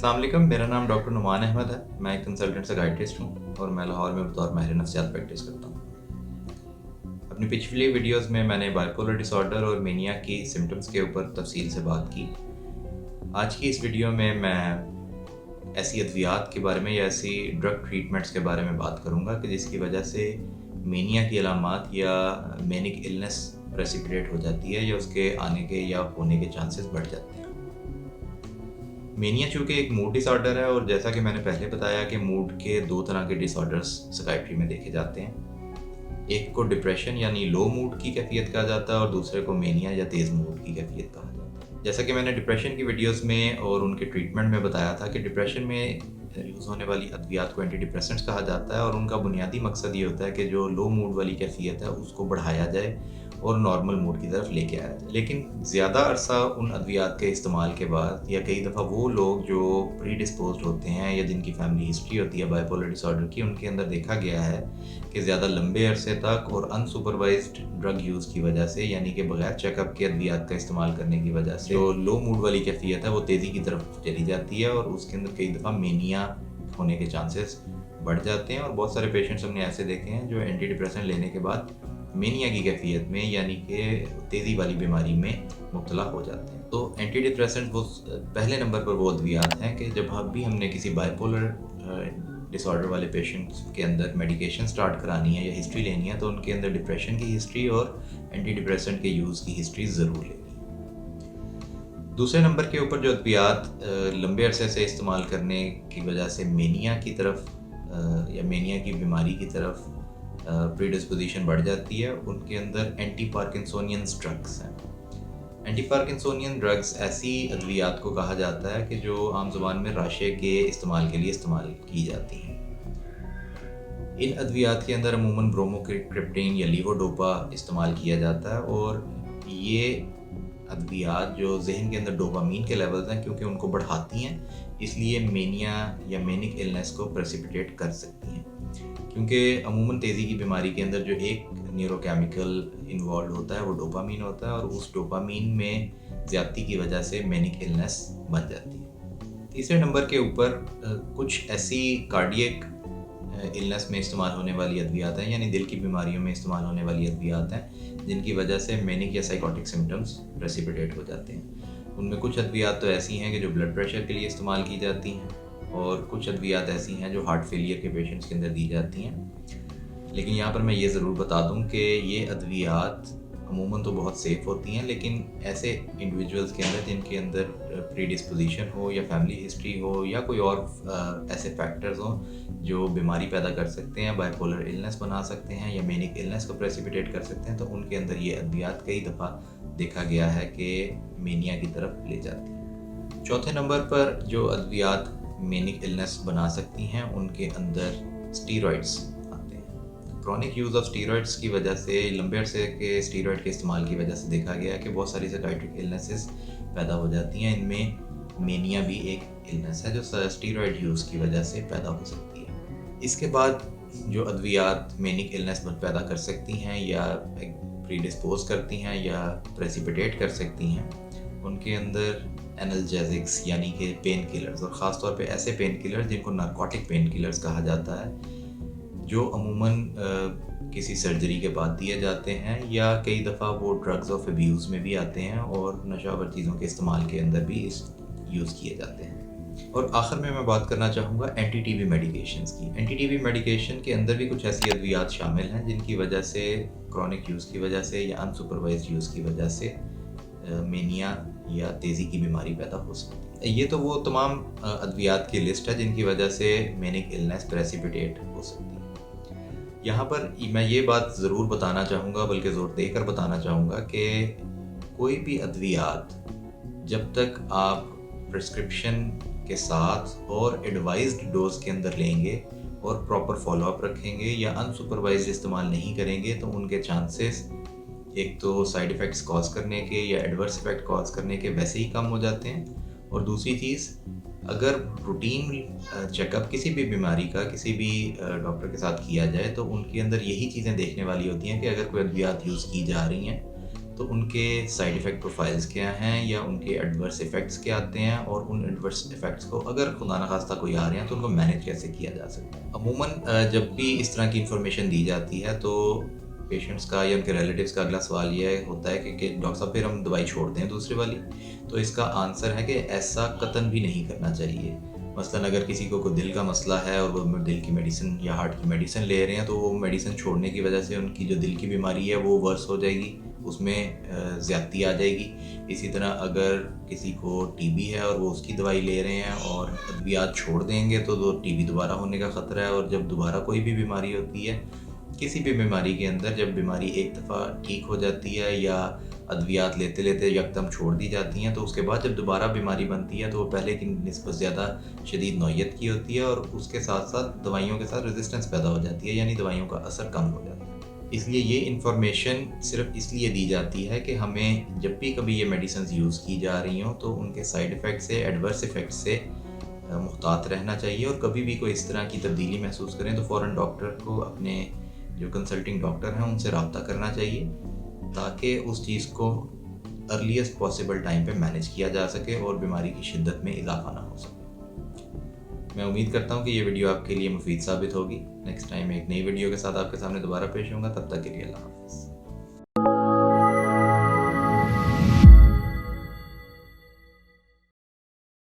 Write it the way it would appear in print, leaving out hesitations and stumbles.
अस्सलाम वालेकुम, मेरा नाम डॉक्टर नुमान अहमद है। मैं एक कंसल्टेंट साइकियाट्रिस्ट हूँ और मैं लाहौर में बतौर माहिर नफ्सियात प्रैक्टिस करता हूँ। अपनी पिछली वीडियोस में मैंने बाइपोलर डिसऑर्डर और मेनिया की सिम्टम्स के ऊपर तफसील से बात की। आज की इस वीडियो में मैं ऐसी अद्वियात के बारे में या ऐसी ड्रग ट्रीटमेंट्स के बारे में बात करूँगा कि जिसकी वजह से मेनिया की अलामात या मेनिक इलनेस प्रेसिपिटेट हो जाती है या उसके आने के या होने के चांसेस बढ़ जाते हैं। मेनिया चूँकि एक मूड डिसऑर्डर है और जैसा कि मैंने पहले बताया कि मूड के दो तरह के डिसऑर्डर्स साइकियाट्री में देखे जाते हैं। एक को डिप्रेशन यानी लो मूड की कैफियत कहा जाता है और दूसरे को मेनिया या तेज़ मूड की कैफियत कहा जाता है। जैसा कि मैंने डिप्रेशन की वीडियोस में और उनके ट्रीटमेंट में बताया था कि डिप्रेशन में यूज़ होने वाली अद्वियात को एंटी डिप्रेसेंट्स कहा जाता है और उनका बुनियादी मकसद ये होता है कि जो लो मूड वाली कैफियत है उसको बढ़ाया जाए और नॉर्मल मूड की तरफ लेके आया जाए। लेकिन ज़्यादा अरसा उन अद्वियात के इस्तेमाल के बाद या कई दफ़ा वो लोग जो प्री डिस्पोज्ड होते हैं या जिनकी फैमिली हिस्ट्री होती है बाइपोलर डिसऑर्डर की, उनके अंदर देखा गया है कि ज़्यादा लंबे अरसे तक और अनसुपरवाइज्ड ड्रग यूज़ की वजह से यानी कि बगैर चेकअप के अद्वियात का इस्तेमाल करने की वजह से जो लो मूड वाली कैफियत है वो तेज़ी की तरफ चली जाती है और उसके अंदर कई दफ़ा मेनिया होने के चांसेस बढ़ जाते हैं। और बहुत सारे पेशेंट्स हमने ऐसे देखे हैं जो एंटी डिप्रेशन लेने के बाद मेनिया की कैफियत में यानी कि तेज़ी वाली बीमारी में मुब्तला हो जाते हैं। तो एंटी डिप्रेसेंट वो पहले नंबर पर वो अद्वियात हैं कि जब भी हमने किसी बाइपोलर डिसऑर्डर वाले पेशेंट्स के अंदर मेडिकेशन स्टार्ट करानी है या हिस्ट्री लेनी है तो उनके अंदर डिप्रेशन की हिस्ट्री और एंटी डिप्रेसेंट के यूज़ की हिस्ट्री ज़रूर लेनी है। दूसरे नंबर के ऊपर जो अद्वियात लंबे अरसे से इस्तेमाल करने की वजह से मेनिया की तरफ या मेनिया की बीमारी की तरफ प्रीडिस्पोजिशन बढ़ जाती है, उनके अंदर एंटी पार्किंसोनियन ड्रग्स हैं। एंटी पार्किंसोनियन ड्रग्स ऐसी अद्वियात को कहा जाता है कि जो आम ज़ुबान में राशे के इस्तेमाल के लिए इस्तेमाल की जाती हैं। इन अद्वियात के अंदर अमूमन ब्रोमोक्रिप्टीन या लीवोडोपा इस्तेमाल किया जाता है और ये अद्वियात जो जहन के अंदर डोपामीन के लेवल्स हैं क्योंकि उनको बढ़ाती हैं इसलिए मेनिया या मेनिक इलनेस को प्रेसिपिटेट कर सकती हैं। क्योंकि अमूमन तेज़ी की बीमारी के अंदर जो एक न्यूरोकेमिकल इन्वॉल्व होता है वो डोपामीन होता है और उस डोपामीन में ज़्यादती की वजह से मेनिक इलनेस बन जाती है। तीसरे नंबर के ऊपर कुछ ऐसी कार्डियक इलनेस में इस्तेमाल होने वाली अद्वियात हैं यानी दिल की बीमारियों में इस्तेमाल होने वाली अद्वियात हैं जिनकी वजह से मेनिक या साइकोटिक सिम्टम्स प्रेसिपिटेट हो जाते हैं। उनमें कुछ अद्वियात तो ऐसी हैं कि जो ब्लड प्रेशर के लिए इस्तेमाल की जाती हैं और कुछ अद्वियात ऐसी हैं जो हार्ट फेलियर के पेशेंट्स के अंदर दी जाती हैं। लेकिन यहाँ पर मैं ये ज़रूर बता दूँ कि ये अद्वियात अमूमन तो बहुत सेफ़ होती हैं लेकिन ऐसे इंडिविजुअल्स के अंदर जिनके अंदर प्री डिस्पोजिशन हो या फैमिली हिस्ट्री हो या कोई और ऐसे फैक्टर्स हों जो बीमारी पैदा कर सकते हैं, बाइपोलर इलनेस बना सकते हैं या मेनिक इलनेस को प्रेसिपिटेट कर सकते हैं, तो उनके अंदर ये अद्वियात कई दफ़ा देखा गया है कि मेनिया की तरफ ले जाती है। चौथे नंबर पर जो अद्वियात मेनिक इलनेस बना सकती हैं उनके अंदर स्टीरॉइड्स आते हैं। क्रॉनिक यूज़ ऑफ स्टीरॉइड्स की वजह से लंबे अरसे के स्टीरॉइड के इस्तेमाल की वजह से देखा गया कि बहुत सारी साइकियाट्रिक इलनेसेस पैदा हो जाती हैं। इनमें मेनिया भी एक इलनेस है जो स्टीरॉइड यूज़ की वजह से पैदा हो सकती है। इसके बाद जो अद्वियात मेनिक इलनेस पैदा कर सकती हैं या प्रीडिस्पोज करती हैं या प्रेसिपिटेट कर सकती हैं उनके अंदर एनाल्जेसिक्स यानी कि पेन किलर्स और ख़ास तौर पे ऐसे पेन किलर्स जिनको नार्कोटिक पेन किलर्स कहा जाता है जो अमूमन किसी सर्जरी के बाद दिए जाते हैं या कई दफ़ा वो ड्रग्स ऑफ अब्यूज़ में भी आते हैं और नशावर चीज़ों के इस्तेमाल के अंदर भी यूज़ किए जाते हैं। और आखिर में मैं बात करना चाहूँगा एंटी टीबी मेडिकेशंस की। एंटी टीबी मेडिकेशन के अंदर भी कुछ ऐसी अद्वियात शामिल हैं जिनकी वजह से क्रॉनिक यूज़ की वजह से या अनसुपरवाइज्ड यूज़ की वजह से मेनिया या तेज़ी की बीमारी पैदा हो सकती है। ये तो वो तमाम अद्वियात की लिस्ट है जिनकी वजह से मेनिक इलनेस प्रेसिपिटेट हो सकती है। यहाँ पर मैं ये बात ज़रूर बताना चाहूँगा, बल्कि ज़ोर देकर बताना चाहूँगा कि कोई भी अद्वियात जब तक आप प्रिस्क्रिप्शन के साथ और एडवाइज्ड डोज के अंदर लेंगे और प्रॉपर फॉलोअप रखेंगे या अनसुपरवाइज्ड इस्तेमाल नहीं करेंगे तो उनके चांसेस एक तो साइड इफ़ेक्ट्स कॉज करने के या एडवर्स इफ़ेक्ट कॉज करने के वैसे ही कम हो जाते हैं। और दूसरी चीज़, अगर रूटीन चेकअप किसी भी बीमारी का किसी भी डॉक्टर के साथ किया जाए तो उनके अंदर यही चीज़ें देखने वाली होती हैं कि अगर कोई अद्वियात यूज़ की जा रही हैं تو ان کے سائیڈ ایفیکٹ پروفائلز کیا ہیں یا ان کے ایڈورس ایفیکٹس کیا آتے ہیں، اور ان ایڈورس ایفیکٹس کو اگر خدا نخواستہ کوئی آ رہے ہیں تو ان کو مینیج کیسے کیا جا سکتا ہے۔ عموماً جب بھی اس طرح کی انفارمیشن دی جاتی ہے تو پیشنٹس کا یا ان کے ریلیٹیوز کا اگلا سوال یہ ہوتا ہے کہ ڈاکٹر صاحب پھر ہم دوائی چھوڑ دیں دوسری والی؟ تو اس کا آنسر ہے کہ ایسا قطعاً بھی نہیں کرنا چاہیے۔ مثلاً اگر کسی کو کوئی دل کا مسئلہ ہے اور وہ دل کی میڈیسن یا ہارٹ کی میڈیسن لے رہے ہیں تو وہ میڈیسن چھوڑنے کی وجہ سے ان کی جو دل کی بیماری ہے وہ ورس ہو جائے گی، اس میں زیادتی آ جائے گی۔ اسی طرح اگر کسی کو ٹی بی ہے اور وہ اس کی دوائی لے رہے ہیں اور ادویات چھوڑ دیں گے تو ٹی بی دوبارہ ہونے کا خطرہ ہے، اور جب دوبارہ کوئی بھی بیماری ہوتی ہے، کسی بھی بیماری کے اندر جب بیماری ایک دفعہ ٹھیک ہو جاتی ہے یا ادویات لیتے لیتے یکدم چھوڑ دی جاتی ہیں تو اس کے بعد جب دوبارہ بیماری بنتی ہے تو وہ پہلے کی نسبت زیادہ شدید نوعیت کی ہوتی ہے، اور اس کے ساتھ ساتھ دوائیوں کے ساتھ ریزسٹنس پیدا ہو جاتی ہے، یعنی دوائیوں کا اثر کم ہو جاتا ہے۔ اس لیے یہ انفارمیشن صرف اس لیے دی جاتی ہے کہ ہمیں جب بھی کبھی یہ میڈیسنز یوز کی جا رہی ہوں تو ان کے سائیڈ ایفیکٹ سے، ایڈورس ایفیکٹ سے محتاط رہنا چاہیے، اور کبھی بھی کوئی اس طرح کی تبدیلی محسوس کریں تو فوراً ڈاکٹر کو، اپنے جو کنسلٹنگ ڈاکٹر ہیں ان سے رابطہ کرنا چاہیے تاکہ اس چیز کو ارلیسٹ پاسبل ٹائم پہ مینیج کیا جا سکے اور بیماری کی شدت میں اضافہ نہ ہو سکے۔ میں امید کرتا ہوں کہ یہ ویڈیو آپ کے لیے مفید ثابت ہوگی۔ نیکسٹ ٹائم ایک نئی ویڈیو کے ساتھ آپ کے سامنے دوبارہ پیش ہوں گا، تب تک کے لیے اللہ حافظ۔